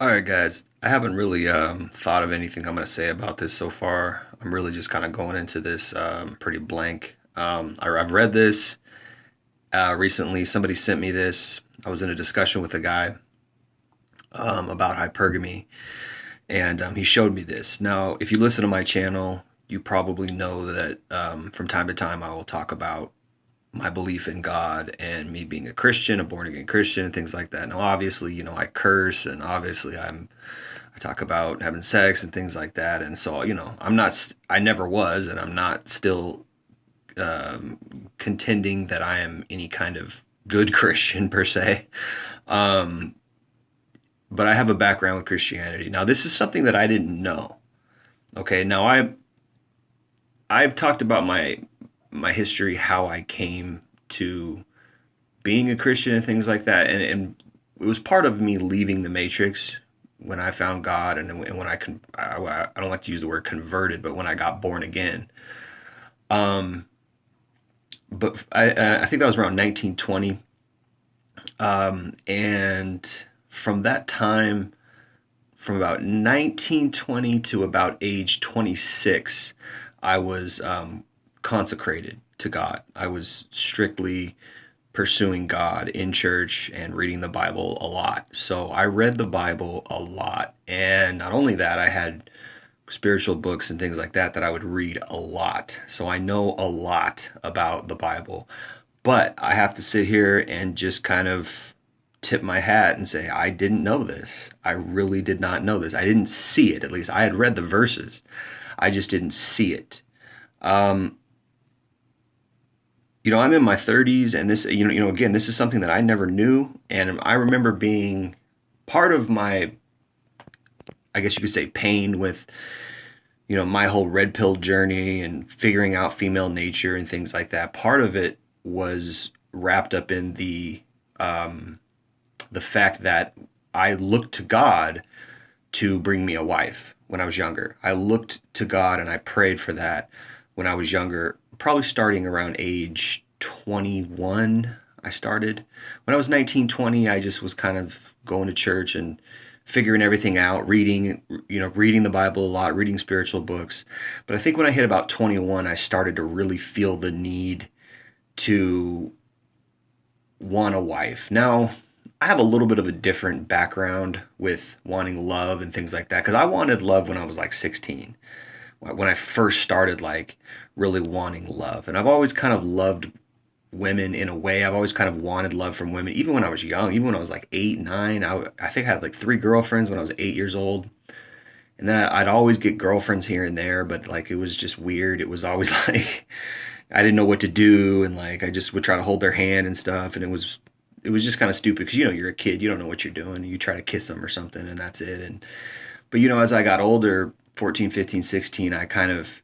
All right, guys. I haven't really thought of anything I'm going to say about this so far. I'm really just kind of going into this pretty blank. I've read this recently. Somebody sent me this. I was in a discussion with a guy about hypergamy, and he showed me this. Now, if you listen to my channel, you probably know that from time to time I will talk about my belief in God and me being a Christian, a born again Christian, and things like that. Now, obviously, I curse, and obviously, I talk about having sex and things like that. And so, I never was, and I'm not still contending that I am any kind of good Christian per se. Um, but I have a background with Christianity. Now, this is something that I didn't know. Okay, now I've talked about my history, how I came to being a Christian and things like that, and it was part of me leaving the Matrix when I found God, and when I don't like to use the word converted, but when I got born again. Um, but I think that was around 1920, and from that time, from about 1920 to about age 26, I was consecrated to God. I was strictly pursuing God in church and reading the Bible a lot. So I read the Bible a lot. And not only that, I had spiritual books and things like that I would read a lot. So I know a lot about the Bible. But I have to sit here and just kind of tip my hat and say, I didn't know this. I really did not know this. I didn't see it, at least. I had read the verses, I just didn't see it. Um, I'm in my 30s, and this, again, this is something that I never knew. And I remember being part of my, I guess you could say, pain with, my whole red pill journey and figuring out female nature and things like that. Part of it was wrapped up in the fact that I looked to God to bring me a wife when I was younger. I looked to God and I prayed for that when I was younger, probably starting around age 21. I started when I was 19, 20. I just was kind of going to church and figuring everything out, reading the Bible a lot, reading spiritual books. But I think when I hit about 21, I started to really feel the need to want a wife. Now, I have a little bit of a different background with wanting love and things like that, because I wanted love when I was like 16, when I first started like really wanting love. And I've always kind of loved women in a way. I've always kind of wanted love from women, even when I was young, even when I was like 8, 9. I think I had like 3 girlfriends when I was 8 years old. And then I'd always get girlfriends here and there, but like it was just weird. It was always like I didn't know what to do, and like I just would try to hold their hand and stuff, and it was just kind of stupid because you're a kid, you don't know what you're doing. You try to kiss them or something, and that's it. And but as I got older, 14, 15, 16, I kind of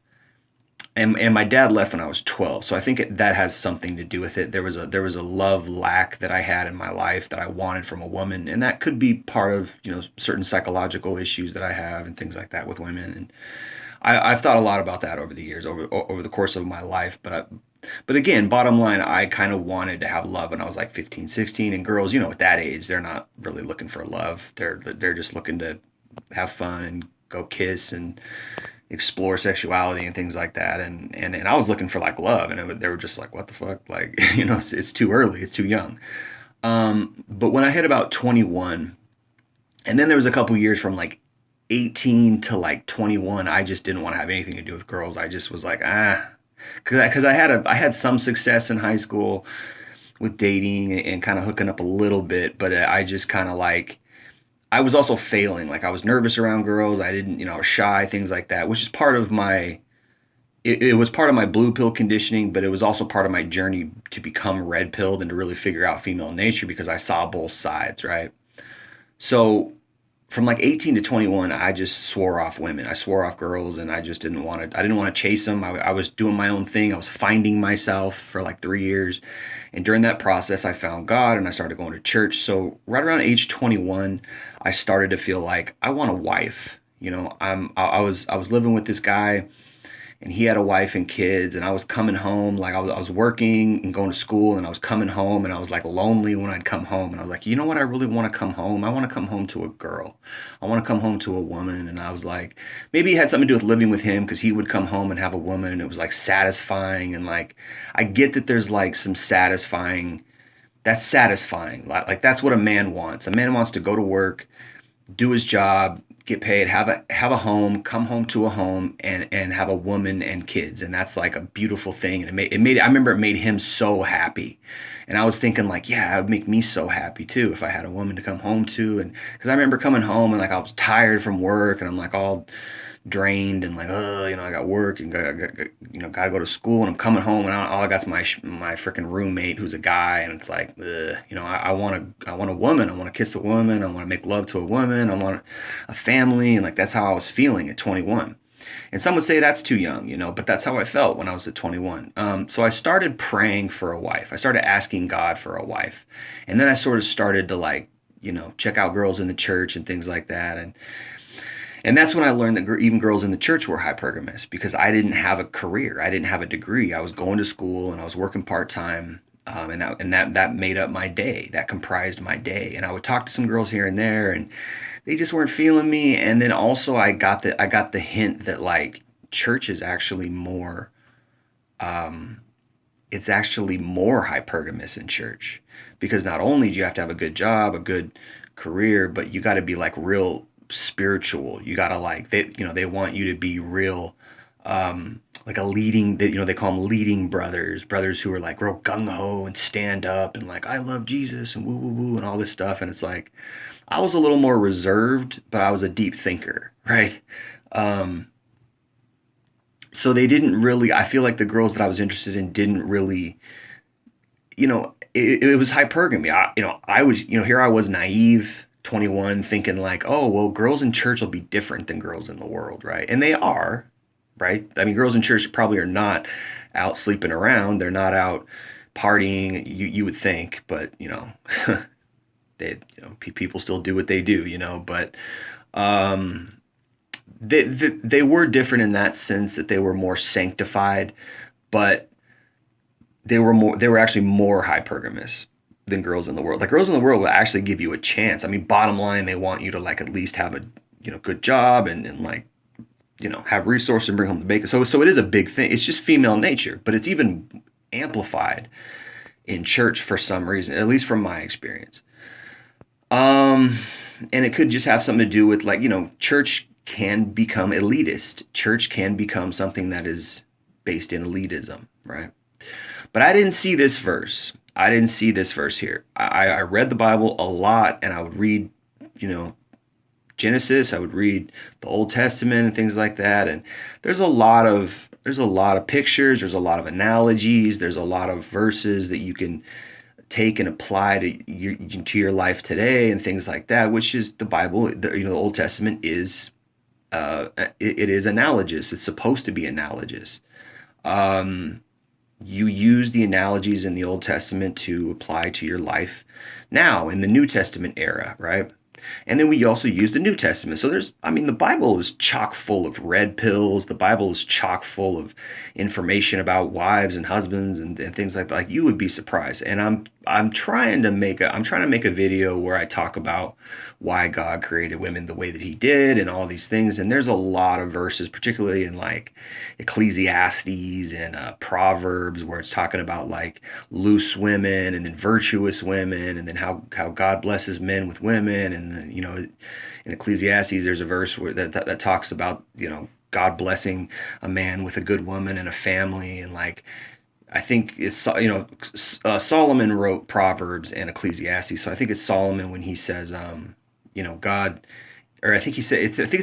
and my dad left when I was 12, so I think that has something to do with it. There was a love lack that I had in my life that I wanted from a woman, and that could be part of certain psychological issues that I have and things like that with women. And I've thought a lot about that over the years, over the course of my life. But again, bottom line, I kind of wanted to have love when I was like 15, 16. And girls, at that age, they're not really looking for love. They're just looking to have fun and go kiss and explore sexuality and things like that. And I was looking for like love, and they were just like, what the fuck? Like, it's too early. It's too young. But when I hit about 21, and then there was a couple years from like 18 to like 21, I just didn't want to have anything to do with girls. I just was like, because I had some success in high school with dating and kind of hooking up a little bit, but I just kind of like I was also failing. Like I was nervous around girls. I didn't, I was shy, things like that, which is part of my. It was part of my blue pill conditioning, but it was also part of my journey to become red pilled and to really figure out female nature because I saw both sides, right? So from like 18 to 21, I just swore off women. I swore off girls, and I just didn't want to. I didn't want to chase them. I was doing my own thing. I was finding myself for like 3 years, and during that process, I found God and I started going to church. So right around age 21, I started to feel like I want a wife. I was living with this guy, and he had a wife and kids, and I was coming home, like I was working and going to school, and I was coming home, and I was like lonely when I'd come home, and I was like, you know what, I really want to come home. I want to come home to a girl. I want to come home to a woman. And I was like, maybe it had something to do with living with him, because he would come home and have a woman, and it was like satisfying. And like, I get that there's like some satisfying, that's satisfying. Like that's what a man wants. A man wants to go to work, do his job, get paid, have a home, come home to a home, and have a woman and kids, and that's like a beautiful thing. And it made I remember it made him so happy, and I was thinking like, yeah, it would make me so happy too if I had a woman to come home to. And because I remember coming home and like I was tired from work, and I'm like all drained and like, oh, I got work and got to go to school, and I'm coming home, and all I got's my freaking roommate who's a guy, and it's like, I want a woman, I want to kiss a woman, I want to make love to a woman, I want a family, and like that's how I was feeling at 21. And some would say that's too young, but that's how I felt when I was at 21. So I started praying for a wife. I started asking God for a wife, and then I sort of started to like, check out girls in the church and things like that, and that's when I learned that even girls in the church were hypergamous, because I didn't have a career. I didn't have a degree. I was going to school and I was working part-time. And that made up my day. That comprised my day. And I would talk to some girls here and there, and they just weren't feeling me. And then also I got the hint that like church is actually more, it's actually more hypergamous in church, because not only do you have to have a good job, a good career, but you got to be like real spiritual. You gotta like they want you to be real, like a leading, they call them leading brothers who are like real gung-ho and stand up and like, I love Jesus and woo woo woo and all this stuff. And it's like I was a little more reserved, but I was a deep thinker, right? So they didn't really, I feel like the girls that I was interested in didn't really, it was hypergamy. I was, here I was naive 21, thinking like, oh, well, girls in church will be different than girls in the world, right? And they are, right? I mean, girls in church probably are not out sleeping around. They're not out partying, you would think, but, people still do what they do, but they were different in that sense, that they were more sanctified, but they were actually more hypergamous than girls in the world. Like girls in the world will actually give you a chance. I mean, bottom line, they want you to like at least have a good job and like have resources and bring home the bacon. So it is a big thing. It's just female nature, but it's even amplified in church for some reason, at least from my experience. And it could just have something to do with like, church can become elitist. Church can become something that is based in elitism, right? But I didn't see this verse. I didn't see this verse here. I read the Bible a lot, and I would read, Genesis. I would read the Old Testament and things like that. And there's a lot of pictures. There's a lot of analogies. There's a lot of verses that you can take and apply to your life today and things like that. Which is the Bible. The Old Testament is it is analogous. It's supposed to be analogous. You use the analogies in the Old Testament to apply to your life now in the New Testament era, right? And then we also use the New Testament. So the Bible is chock full of red pills. The Bible is chock full of information about wives and husbands and things like that. Like you would be surprised. And I'm trying to make a video where I talk about why God created women the way that he did and all these things. And there's a lot of verses, particularly in like Ecclesiastes and Proverbs, where it's talking about like loose women and then virtuous women, and then how God blesses men with women. And then, in Ecclesiastes, there's a verse where that talks about, God blessing a man with a good woman and a family. And like, I think it's, Solomon wrote Proverbs and Ecclesiastes. So I think it's Solomon when he says, God, or I think it's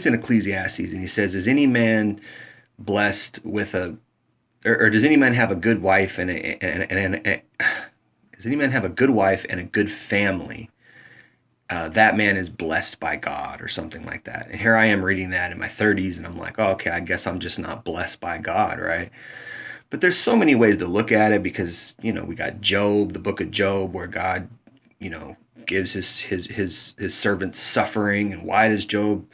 in Ecclesiastes, and he says, is any man blessed with or does any man have a good wife does any man have a good wife and a good family? That man is blessed by God, or something like that. And here I am reading that in my 30s, and I'm like, oh, okay, I guess I'm just not blessed by God, right? But there's so many ways to look at it, because, we got Job, the book of Job, where God, gives his servant suffering. And why does Job,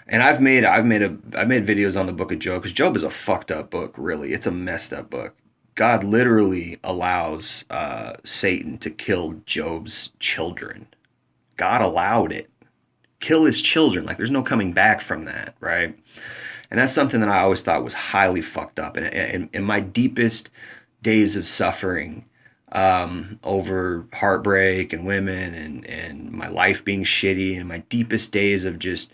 And I've made videos on the book of Job, because Job is a fucked up book, really. It's a messed up book. God literally allows Satan to kill Job's children. God allowed it. Kill his children. Like, there's no coming back from that, right? And that's something that I always thought was highly fucked up. And in my deepest days of suffering, over heartbreak and women, and my life being shitty, and my deepest days of just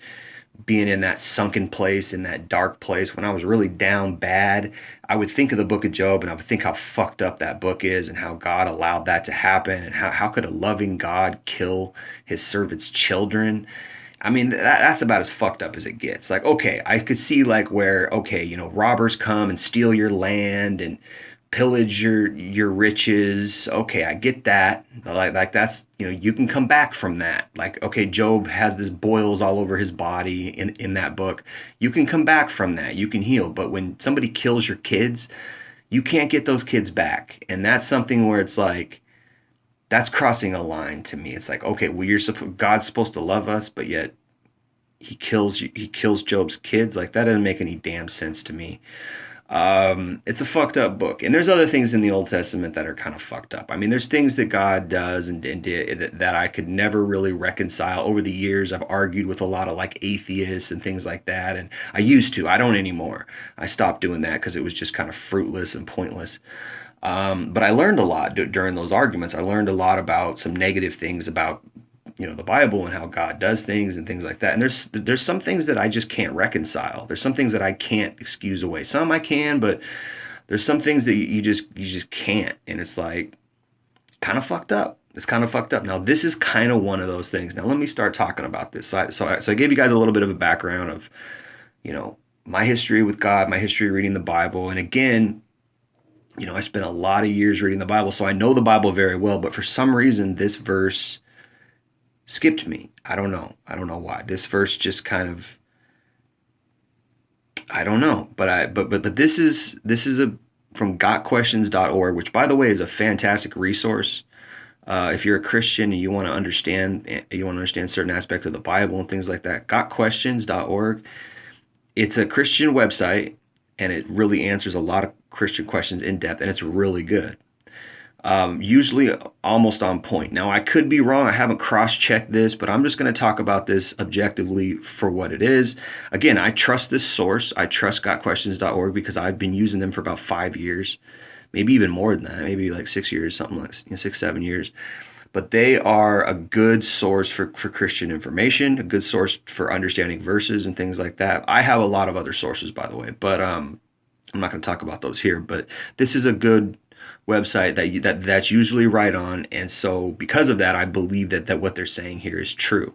being in that sunken place, in that dark place, when I was really down bad, I would think of the book of Job, and I would think how fucked up that book is, and how God allowed that to happen, and how could a loving God kill his servant's children. I mean, that's about as fucked up as it gets. Like, okay, I could see, like, where, okay, robbers come and steal your land and pillage your riches. Okay, I get that. Like that's, you can come back from that. Like, okay, Job has this boils all over his body in that book. You can come back from that. You can heal. But when somebody kills your kids, you can't get those kids back. And that's something where it's like, that's crossing a line to me. It's like, okay, well, God's supposed to love us, but yet he kills Job's kids. Like, that doesn't make any damn sense to me. It's a fucked up book. And there's other things in the Old Testament that are kind of fucked up. I mean, there's things that God does and did that I could never really reconcile. Over the years, I've argued with a lot of, like, atheists and things like that. And I used to. I don't anymore. I stopped doing that because it was just kind of fruitless and pointless. But I learned a lot during those arguments. I learned a lot about some negative things about the Bible and how God does things and things like that. And there's some things that I just can't reconcile. There's some things that I can't excuse away. Some I can, but there's some things that you just can't. And it's like kind of fucked up. It's kind of fucked up. Now, this is kind of one of those things. Now, let me start talking about this. So I gave you guys a little bit of a background of, my history with God, my history reading the Bible. And again, I spent a lot of years reading the Bible, so I know the Bible very well. But for some reason, this verse skipped me. I don't know why. This verse just kind of, I don't know. But this is from gotquestions.org, which, by the way, is a fantastic resource. If you're a Christian and you want to understand certain aspects of the Bible and things like that, gotquestions.org. It's a Christian website, and it really answers a lot of Christian questions in depth, and it's really good. Usually almost on point. Now, I could be wrong. I haven't cross-checked this, but I'm just going to talk about this objectively for what it is. Again, I trust this source. I trust gotquestions.org because I've been using them for about 5 years, maybe even more than that, maybe like 6 years, something like 6-7 years. But they are a good source for Christian information, a good source for understanding verses and things like that. I have a lot of other sources, by the way, but I'm not going to talk about those here. But this is a good website that's usually right on. And so because of that, I believe that what they're saying here is true.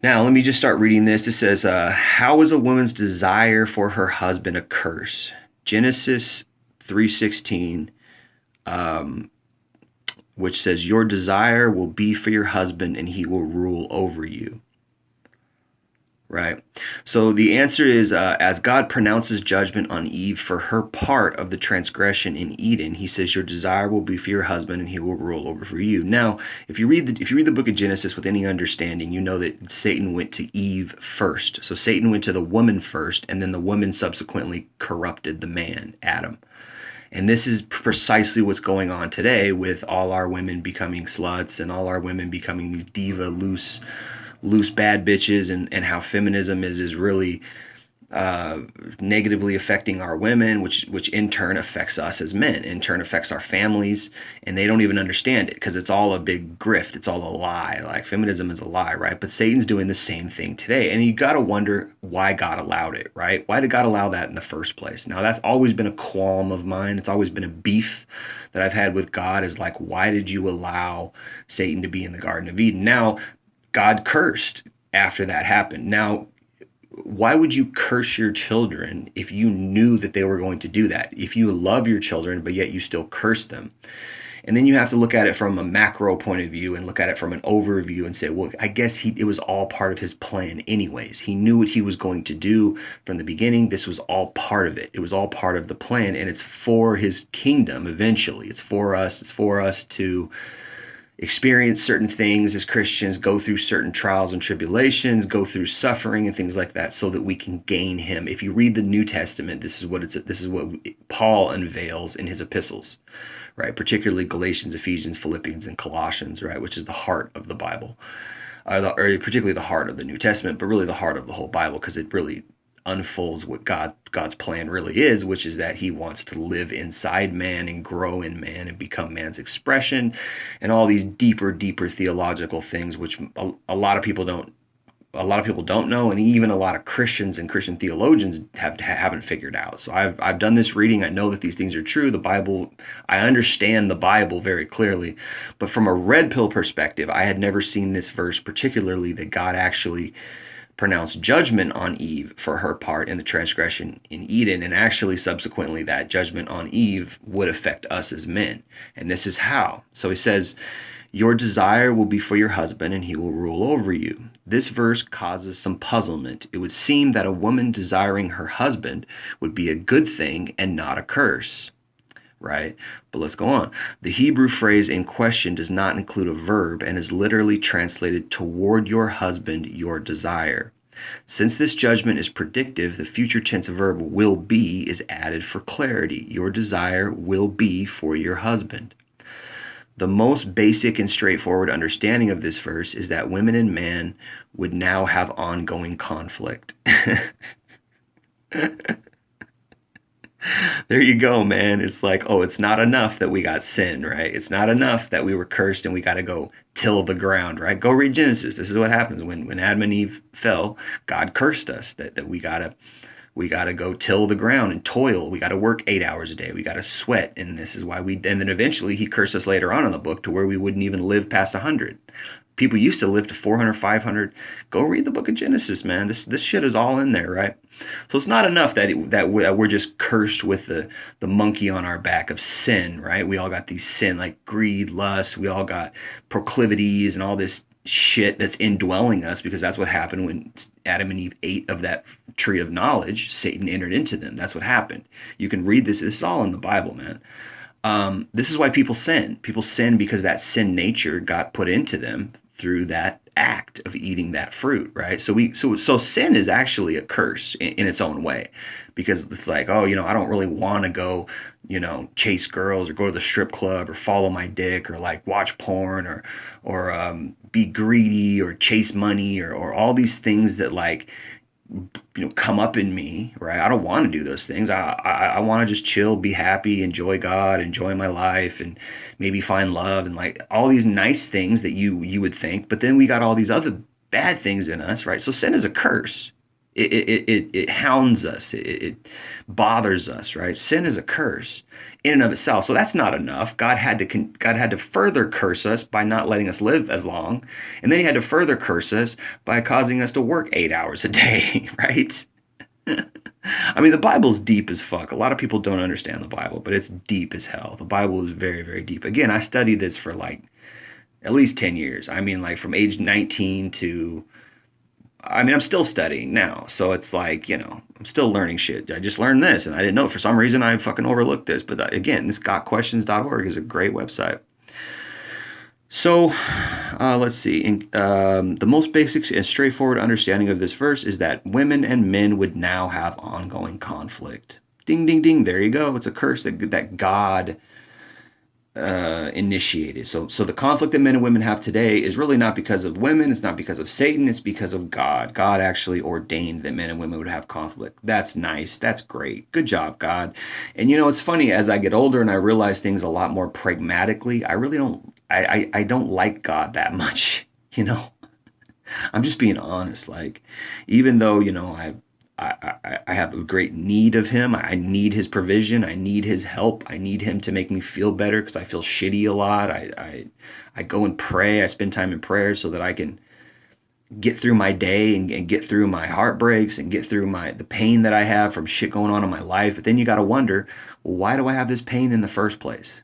Now, let me just start reading this. It says, how is a woman's desire for her husband a curse? Genesis 3:16, which says, your desire will be for your husband and he will rule over you. Right. So the answer is, as God pronounces judgment on Eve for her part of the transgression in Eden, he says your desire will be for your husband and he will rule over for you. Now, if you read the book of Genesis with any understanding, you know that Satan went to Eve first. So Satan went to the woman first, and then the woman subsequently corrupted the man, Adam. And this is precisely what's going on today with all our women becoming sluts and all our women becoming these diva, loose bad bitches, and how feminism is really negatively affecting our women, which in turn affects us as men, in turn affects our families, and they don't even understand it because it's all a big grift. It's all a lie. Like, feminism is a lie, right? But Satan's doing the same thing today. And you got to wonder why God allowed it, right? Why did God allow that in the first place? Now, that's always been a qualm of mine. It's always been a beef that I've had with God, is like, why did you allow Satan to be in the Garden of Eden? Now, God cursed after that happened. Now, why would you curse your children if you knew that they were going to do that? If you love your children, but yet you still curse them? And then you have to look at it from a macro point of view and look at it from an overview and say, well, I guess it was all part of his plan anyways. He knew what he was going to do from the beginning. This was all part of it. It was all part of the plan, and it's for his kingdom eventually. It's for us. It's for us to experience certain things as Christians, go through certain trials and tribulations, go through suffering and things like that, so that we can gain him. If you read the New Testament, this is what Paul unveils in his epistles, right? Particularly Galatians, Ephesians, Philippians, and Colossians, right? Which is the heart of the Bible, or particularly the heart of the New Testament, but really the heart of the whole Bible, because it really unfolds what God's plan really is, which is that he wants to live inside man and grow in man and become man's expression, and all these deeper theological things, which a lot of people don't know, and even a lot of Christians and Christian theologians haven't figured out. So I've done this reading. I know that these things are true. The Bible, I understand the Bible very clearly, but from a red pill perspective, I had never seen this verse, particularly that God actually pronounced judgment on Eve for her part in the transgression in Eden, and actually subsequently that judgment on Eve would affect us as men. And this is how. So he says, your desire will be for your husband, and he will rule over you. This verse causes some puzzlement. It would seem that a woman desiring her husband would be a good thing and not a curse, right? But let's go on. The Hebrew phrase in question does not include a verb and is literally translated toward your husband, your desire. Since this judgment is predictive, the future tense verb will be is added for clarity. Your desire will be for your husband. The most basic and straightforward understanding of this verse is that women and men would now have ongoing conflict. There you go, man. It's like, oh, it's not enough that we got sin, right? It's not enough that we were cursed and we got to go till the ground, right? Go read Genesis. This is what happens when Adam and Eve fell. God cursed us that we gotta go till the ground and toil. We gotta work 8 hours a day. We gotta sweat, and this is why and then eventually he cursed us later on in the book to where we wouldn't even live past 100. People used to live to 400, 500. Go read the book of Genesis, man. This shit is all in there, right? So it's not enough that we're just cursed with the monkey on our back of sin, right? We all got these sin like greed, lust. We all got proclivities and all this shit that's indwelling us, because that's what happened when Adam and Eve ate of that tree of knowledge. Satan entered into them. That's what happened. You can read this. This is all in the Bible, man. This is why people sin. People sin because that sin nature got put into them through that act of eating that fruit, right? So sin is actually a curse in its own way, because it's like, oh, I don't really want to go, chase girls or go to the strip club or follow my dick or like watch porn or be greedy or chase money or all these things that like, come up in me, right? I don't want to do those things. I want to just chill, be happy, enjoy God, enjoy my life, and maybe find love and like all these nice things that you would think. But then we got all these other bad things in us, right? So sin is a curse. It hounds us. It bothers us, right? Sin is a curse in and of itself. So that's not enough. God had to further curse us by not letting us live as long, and then he had to further curse us by causing us to work 8 hours a day, right? I mean, the Bible's deep as fuck. A lot of people don't understand the Bible, but it's deep as hell. The Bible is very, very deep. Again, I studied this for like at least 10 years. I mean, like from age 19 to I'm still studying now, so it's like, I'm still learning shit. I just learned this, and I didn't know. For some reason, I fucking overlooked this. But again, this gotquestions.org is a great website. So, let's see. The most basic and straightforward understanding of this verse is that women and men would now have ongoing conflict. Ding, ding, ding. There you go. It's a curse that God initiated. So the conflict that men and women have today is really not because of women. It's not because of Satan. It's because of God. God actually ordained that men and women would have conflict. That's nice. That's great. Good job, God. And it's funny, as I get older and I realize things a lot more pragmatically, I really don't, I don't like God that much, I'm just being honest. Like, even though, I have a great need of him. I need his provision. I need his help. I need him to make me feel better because I feel shitty a lot. I go and pray. I spend time in prayer so that I can get through my day and get through my heartbreaks and get through the pain that I have from shit going on in my life. But then you got to wonder, well, why do I have this pain in the first place?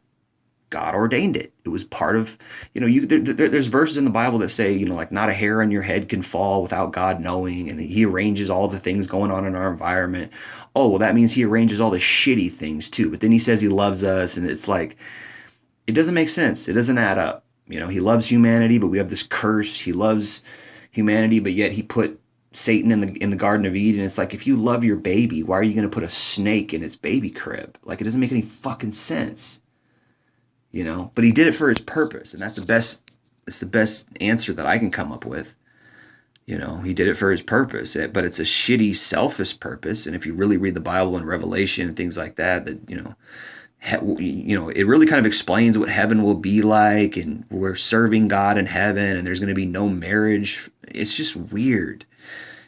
God ordained it. It was part of, there's verses in the Bible that say, like not a hair on your head can fall without God knowing. And he arranges all the things going on in our environment. Oh, well, that means he arranges all the shitty things too. But then he says he loves us. And it's like, it doesn't make sense. It doesn't add up. He loves humanity, but we have this curse. He loves humanity, but yet he put Satan in the Garden of Eden. It's like, if you love your baby, why are you going to put a snake in its baby crib? Like, it doesn't make any fucking sense. But he did it for his purpose, and that's the best answer that I can come up with. He did it for his purpose, but it's a shitty, selfish purpose. And if you really read the Bible and Revelation and things like that, it really kind of explains what heaven will be like, and we're serving God in heaven, and there's going to be no marriage. It's just weird.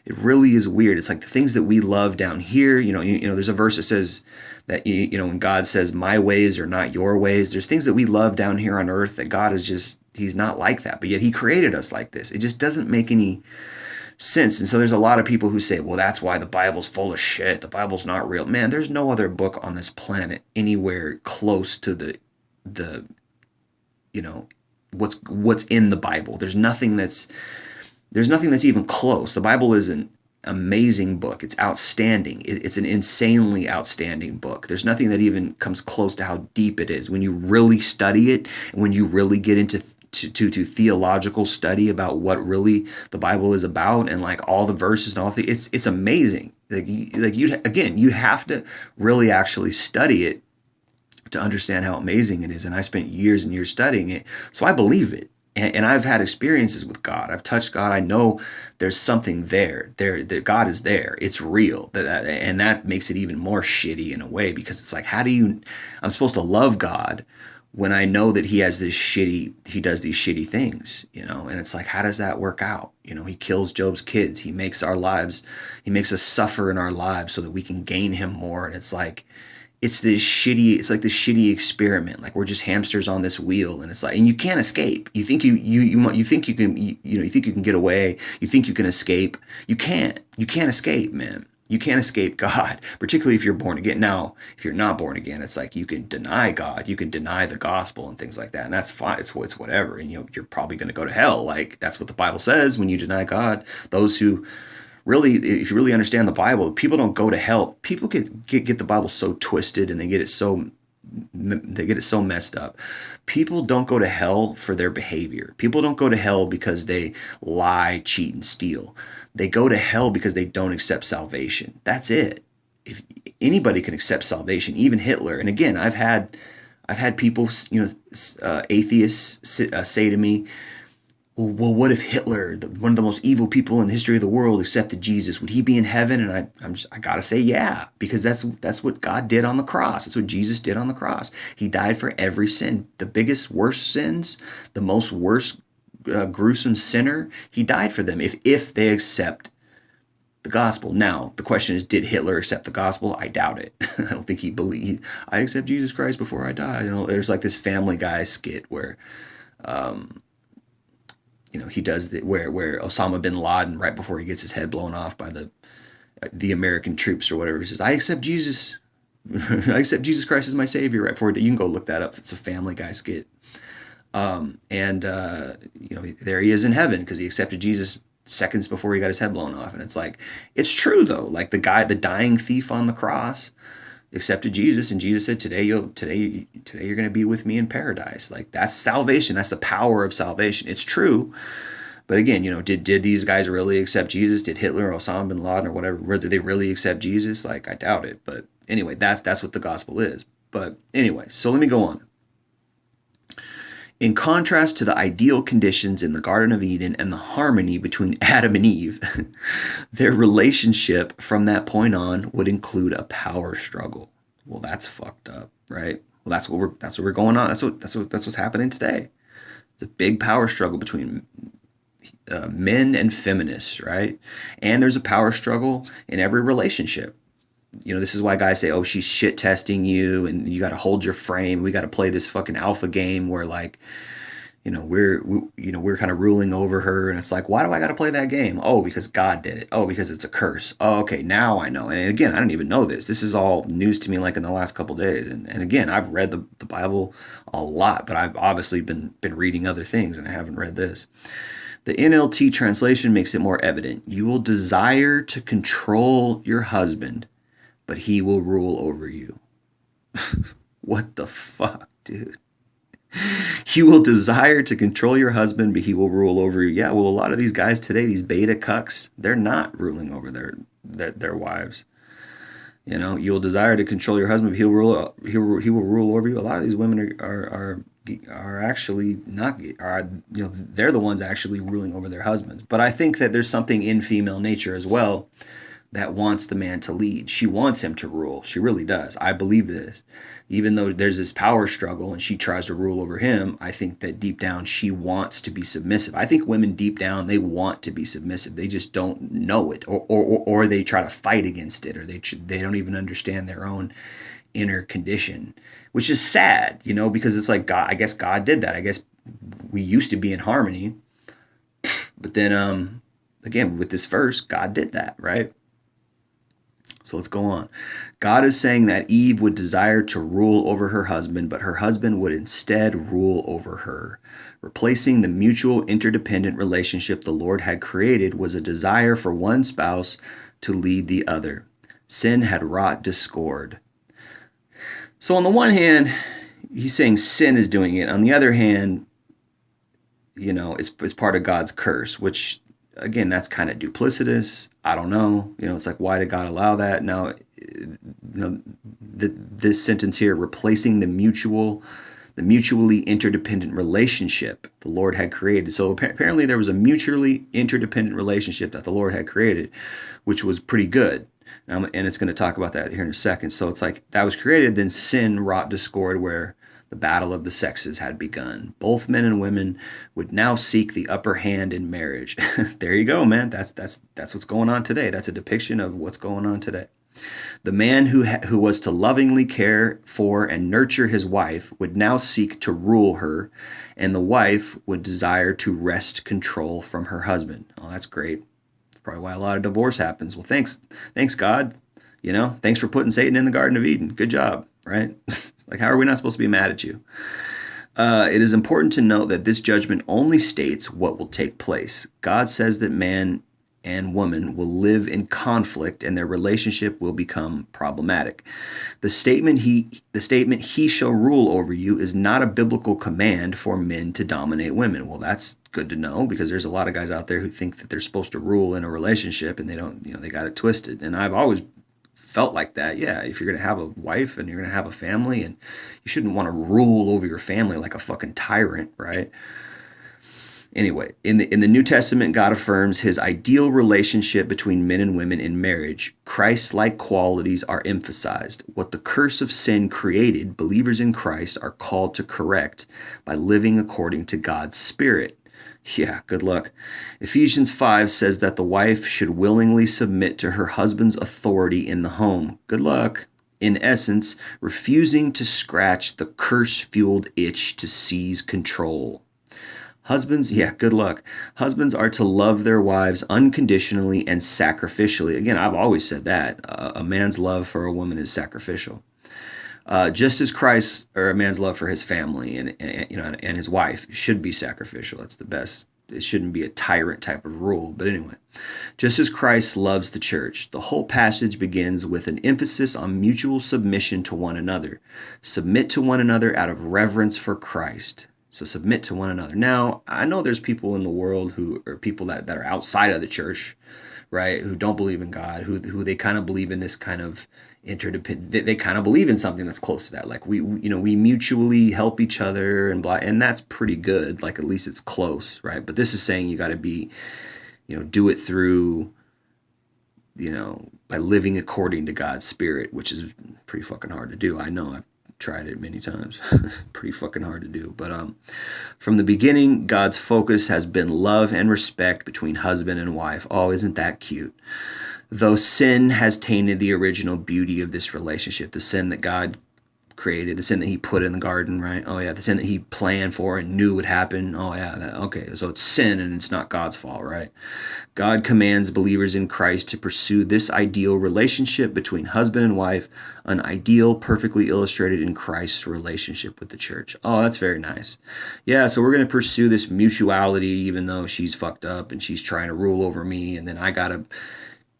It really is weird. It's like the things that we love down here. There's a verse that says that when God says, "My ways are not your ways," there's things that we love down here on earth that God is just, he's not like that. But yet he created us like this. It just doesn't make any sense. And so there's a lot of people who say, well, that's why the Bible's full of shit. The Bible's not real. Man, there's no other book on this planet anywhere close to the what's in the Bible. There's nothing that's even close. The Bible is an amazing book. It's outstanding. It's an insanely outstanding book. There's nothing that even comes close to how deep it is when you really study it, and when you really get into to theological study about what really the Bible is about, and like all the verses and all the it's amazing. You have to really actually study it to understand how amazing it is. And I spent years and years studying it, so I believe it. And I've had experiences with God. I've touched God. I know there's something there. That God is there. It's real. And that makes it even more shitty in a way, because it's like, I'm supposed to love God when I know that he does these shitty things, and it's like, how does that work out? He kills Job's kids. He makes us suffer in our lives so that we can gain him more. And it's like, it's like this shitty experiment. Like, we're just hamsters on this wheel, and it's like, and you can't escape. You think you think you can get away. You think you can escape. You can't escape, man. You can't escape God, particularly if you're born again. Now, if you're not born again, it's like you can deny God, you can deny the gospel and things like that, and that's fine. It's whatever, and you're probably going to go to hell. Like, that's what the Bible says. When you deny God, those who really, if you really understand the Bible, people don't go to hell. People get the Bible so twisted, and they get it so messed up. People don't go to hell for their behavior. People don't go to hell because they lie, cheat, and steal. They go to hell because they don't accept salvation. That's it. If anybody can accept salvation, even Hitler. And again, I've had people, atheists say to me, well, what if Hitler, one of the most evil people in the history of the world, accepted Jesus? Would he be in heaven? And I gotta say, yeah, because that's what God did on the cross. That's what Jesus did on the cross. He died for every sin, the biggest, worst sins, the most worst, gruesome sinner. He died for them if they accept the gospel. Now, the question is, did Hitler accept the gospel? I doubt it. I don't think he believed. I accept Jesus Christ before I die. There's like this Family Guy skit where, he does where Osama bin Laden, right before he gets his head blown off by the American troops or whatever, he says, I accept Jesus. I accept Jesus Christ as my savior, right before. You can go look that up. It's a Family Guy skit. There he is in heaven because he accepted Jesus seconds before he got his head blown off. And it's like, it's true though. Like the dying thief on the cross accepted Jesus, and Jesus said, today you're going to be with me in paradise. Like, that's salvation. That's the power of salvation. It's true. But again, did these guys really accept Jesus? Did Hitler or Osama bin Laden or whatever, did they really accept Jesus? Like, I doubt it. But anyway, that's what the gospel is. But anyway, so let me go on. In contrast to the ideal conditions in the Garden of Eden and the harmony between Adam and Eve, their relationship from that point on would include a power struggle. Well, that's fucked up, right? Well, that's what we're going on. That's what's happening today. It's a big power struggle between men and feminists, right? And there's a power struggle in every relationship. This is why guys say, oh, she's shit testing you, and you got to hold your frame. We got to play this fucking alpha game where, like, we're kind of ruling over her. And it's like, why do I got to play that game? Oh, because God did it. Oh, because it's a curse. Oh, okay, now I know. And again, I don't even know this. This is all news to me, like in the last couple of days. And again, I've read the Bible a lot, but I've obviously been reading other things, and I haven't read this. The NLT translation makes it more evident. You will desire to control your husband, but he will rule over you. What the fuck, dude? You will desire to control your husband, but he will rule over you. Yeah, well, a lot of these guys today, these beta cucks, they're not ruling over their wives. You know, you'll desire to control your husband, but he will rule over you. A lot of these women are actually not are you know they're the ones actually ruling over their husbands. But I think that there's something in female nature as well that wants the man to lead. She wants him to rule. She really does. I believe this. Even though there's this power struggle and she tries to rule over him, I think that deep down she wants to be submissive. I think women deep down, they want to be submissive. They just don't know it, or they try to fight against it, or they don't even understand their own inner condition, which is sad, you know, because it's like God, I guess God did that. I guess we used to be in harmony, but then again, with this verse, God did that, right? So let's go on. God is saying that Eve would desire to rule over her husband, but her husband would instead rule over her. Replacing the mutual interdependent relationship the Lord had created was a desire for one spouse to lead the other. Sin had wrought discord. So on the one hand, he's saying sin is doing it. On the other hand, you know, it's part of God's curse, which again, that's kind of duplicitous. I don't know. You know, it's like, why did God allow that? Now, you know, this sentence here, replacing the mutually interdependent relationship the Lord had created. So apparently there was a mutually interdependent relationship that the Lord had created, which was pretty good. And it's going to talk about that here in a second. So it's like that was created, then sin wrought discord where the battle of the sexes had begun. Both men and women would now seek the upper hand in marriage. There you go, man. That's what's going on today. That's a depiction of what's going on today. The man who was to lovingly care for and nurture his wife would now seek to rule her, and the wife would desire to wrest control from her husband. Oh, that's great. That's probably why a lot of divorce happens. Well, thanks God. You know, thanks for putting Satan in the Garden of Eden. Good job, right? Like, how are we not supposed to be mad at you? It is important to note that this judgment only states what will take place. God says that man and woman will live in conflict and their relationship will become problematic. The statement he shall rule over you is not a biblical command for men to dominate women. Well, that's good to know, because there's a lot of guys out there who think that they're supposed to rule in a relationship and they don't, you know, they got it twisted. And I've always felt like that. Yeah, if you're going to have a wife and you're going to have a family, and you shouldn't want to rule over your family like a fucking tyrant, right? Anyway, in the New Testament, God affirms his ideal relationship between men and women in marriage. Christ-like qualities are emphasized. What the curse of sin created, believers in Christ are called to correct by living according to God's Spirit. Yeah, good luck. Ephesians 5 says that the wife should willingly submit to her husband's authority in the home. Good luck. In essence, refusing to scratch the curse-fueled itch to seize control. Husbands, yeah, good luck. Husbands are to love their wives unconditionally and sacrificially. Again, I've always said that. A man's love for a woman is sacrificial. Just as Christ, or a man's love for his family and his wife should be sacrificial. That's the best. It shouldn't be a tyrant type of rule. But anyway, just as Christ loves the church, the whole passage begins with an emphasis on mutual submission to one another. Submit to one another out of reverence for Christ. So submit to one another. Now, I know there's people in the world who are people that are outside of the church, right, who don't believe in God, who they kind of believe in this kind of interdependent. They kind of believe in something that's close to that. Like we mutually help each other and blah, and that's pretty good. Like at least it's close, right? But this is saying you got to be, do it through, by living according to God's Spirit, which is pretty fucking hard to do. I know I've tried it many times. Pretty fucking hard to do. But from the beginning, God's focus has been love and respect between husband and wife. Oh, isn't that cute? Though sin has tainted the original beauty of this relationship, the sin that God created, the sin that he put in the garden, right? Oh yeah, the sin that he planned for and knew would happen. Oh yeah, okay, so it's sin and it's not God's fault, right? God commands believers in Christ to pursue this ideal relationship between husband and wife, an ideal perfectly illustrated in Christ's relationship with the church. Oh, that's very nice. Yeah, so we're going to pursue this mutuality even though she's fucked up and she's trying to rule over me, and then I got to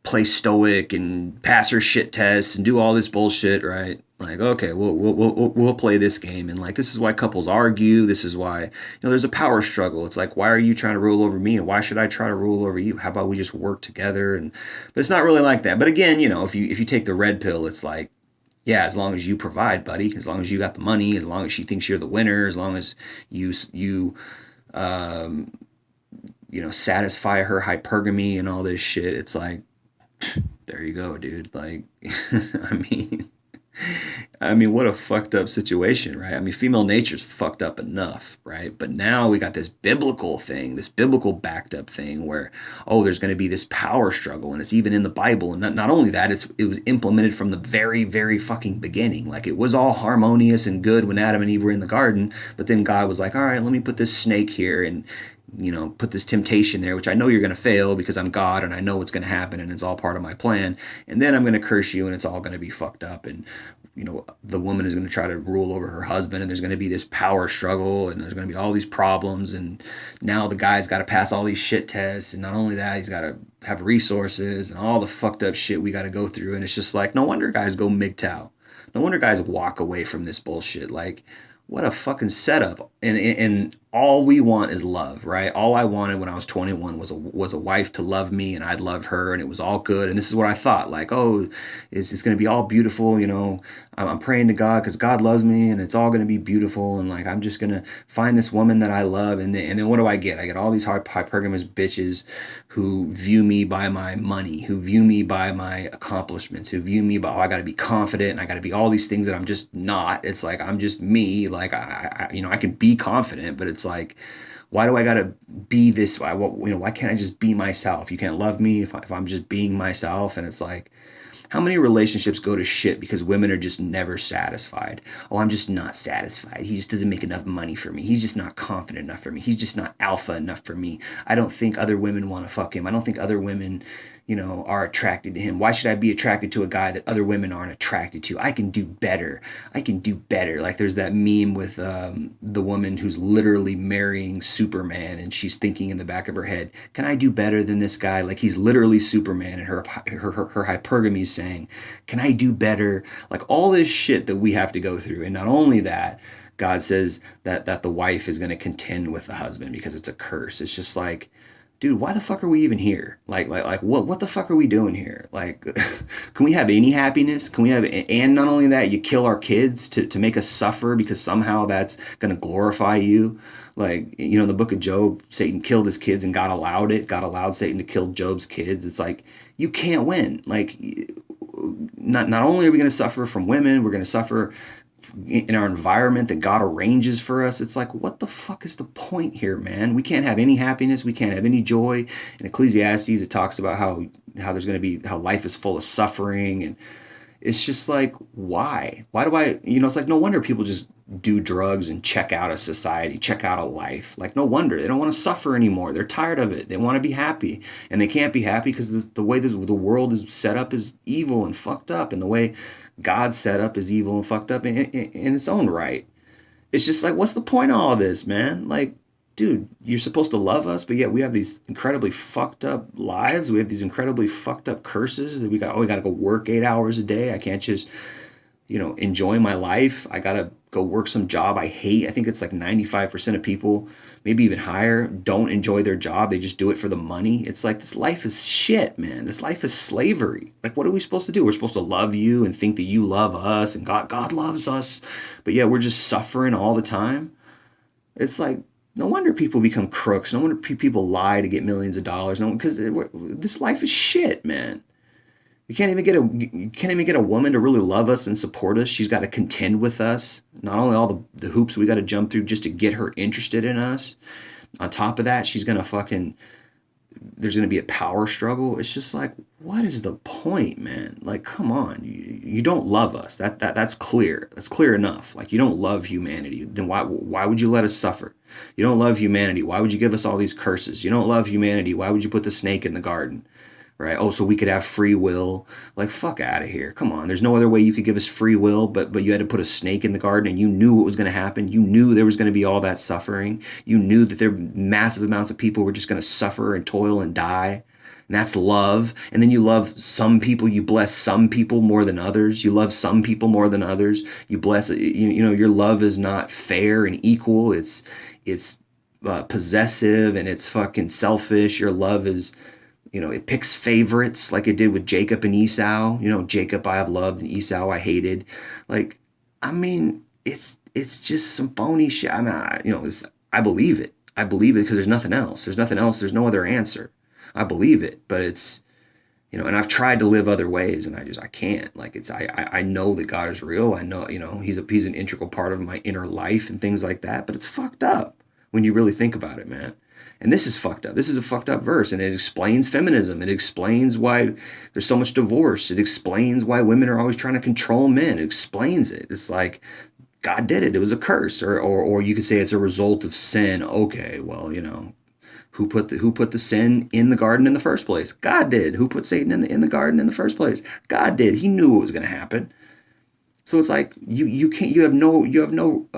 play stoic and pass her shit tests and do all this bullshit, right? Like, okay, we'll play this game, and like this is why couples argue. This is why there's a power struggle. It's like, why are you trying to rule over me, and why should I try to rule over you? How about we just work together? And but it's not really like that. But again, if you take the red pill, it's like, yeah, as long as you provide, buddy, as long as you got the money, as long as she thinks you're the winner, as long as you um, satisfy her hypergamy and all this shit. It's like, there you go, dude. Like, I mean. I mean, what a fucked up situation, right? I mean, female nature's fucked up enough, right? But now we got this biblical thing, this biblical backed up thing where, oh, there's going to be this power struggle, and it's even in the Bible. And not only that, it was implemented from the very, very fucking beginning. Like, it was all harmonious and good when Adam and Eve were in the garden, but then God was like, all right, let me put this snake here and put this temptation there, which I know you're going to fail because I'm God and I know what's going to happen and it's all part of my plan. And then I'm going to curse you and it's all going to be fucked up. And, the woman is going to try to rule over her husband and there's going to be this power struggle and there's going to be all these problems. And now the guy's got to pass all these shit tests. And not only that, he's got to have resources and all the fucked up shit we got to go through. And it's just like, no wonder guys go MGTOW. No wonder guys walk away from this bullshit. Like, what a fucking setup. And all we want is love, right? All I wanted when I was 21 was a wife to love me and I'd love her and it was all good. And this is what I thought, like, oh, it's going to be all beautiful, I'm praying to God because God loves me and it's all going to be beautiful. And like, I'm just going to find this woman that I love. And then what do I get? I get all these hypergamous bitches who view me by my money, who view me by my accomplishments, who view me by, oh, I got to be confident and I got to be all these things that I'm just not. It's like, I'm just me. Like, I can be confident, but it's like, why do I gotta be this? Why can't I just be myself? You can't love me if I'm just being myself. And it's like, how many relationships go to shit because women are just never satisfied? Oh, I'm just not satisfied. He just doesn't make enough money for me. He's just not confident enough for me. He's just not alpha enough for me. I don't think other women want to fuck him. I don't think other women, are attracted to him. Why should I be attracted to a guy that other women aren't attracted to? I can do better. I can do better. Like there's that meme with the woman who's literally marrying Superman and she's thinking in the back of her head, can I do better than this guy? Like he's literally Superman and her hypergamy is saying, can I do better? Like all this shit that we have to go through. And not only that, God says that the wife is going to contend with the husband because it's a curse. It's just like, dude, why the fuck are we even here? Like what the fuck are we doing here? Like, can we have any happiness? Can we have, and not only that, you kill our kids to make us suffer because somehow that's going to glorify you. Like, in the book of Job, Satan killed his kids and God allowed it. God allowed Satan to kill Job's kids. It's like, you can't win. Like, not only are we going to suffer from women, we're going to suffer in our environment that God arranges for us. It's like, what the fuck is the point here, man? We can't have any happiness. We can't have any joy. In Ecclesiastes, it talks about how there's going to be, how life is full of suffering. And it's just like, why? Why do I, it's like, no wonder people just do drugs and check out of society, check out of life. Like, no wonder. They don't want to suffer anymore. They're tired of it. They want to be happy. And they can't be happy because the way the world is set up is evil and fucked up. And the way God's set up is evil and fucked up in its own right. It's just like, what's the point of all this, man? Like, dude, you're supposed to love us, but yet we have these incredibly fucked up lives. We have these incredibly fucked up curses that we got to go work 8 hours a day. I can't just, enjoy my life. I got to go work some job I hate. I think it's like 95% of people, maybe even higher, don't enjoy their job. They just do it for the money. It's like, this life is shit, man. This life is slavery. Like, what are we supposed to do? We're supposed to love you and think that you love us and God loves us. But yeah, we're just suffering all the time. It's like, no wonder people become crooks. No wonder people lie to get millions of dollars. No, because this life is shit, man. You can't even get a woman to really love us and support us. She's got to contend with us. Not only all the hoops we got to jump through just to get her interested in us. On top of that, she's going to there's going to be a power struggle. It's just like, what is the point, man? Like, come on. You don't love us. That's clear. That's clear enough. Like, you don't love humanity. Then why would you let us suffer? You don't love humanity. Why would you give us all these curses? You don't love humanity. Why would you put the snake in the garden? Right? Oh, so we could have free will. Like, fuck out of here. Come on. There's no other way you could give us free will, but you had to put a snake in the garden and you knew what was going to happen. You knew there was going to be all that suffering. You knew that massive amounts of people were just going to suffer and toil and die. And that's love. And then you love some people, you bless some people more than others. You love some people more than others. You bless, you know, your love is not fair and equal. It's possessive and it's fucking selfish. Your love is, you know, it picks favorites like it did with Jacob and Esau. You know, Jacob I have loved and Esau I hated. Like, I mean, it's just some phony shit. I mean, I believe it. I believe it because there's nothing else. There's nothing else. There's no other answer. I believe it, but it's, you know, and I've tried to live other ways and I can't. Like, I know that God is real. I know, you know, he's an integral part of my inner life and things like that, but it's fucked up when you really think about it, man. And this is fucked up. This is a fucked up verse, and it explains feminism. It explains why there's so much divorce. It explains why women are always trying to control men. It explains it. It's like God did it. It was a curse, or you could say it's a result of sin. Okay, well, you know, who put the sin in the garden in the first place? God did. Who put Satan in the garden in the first place? God did. He knew it was going to happen. So it's like you can't you have no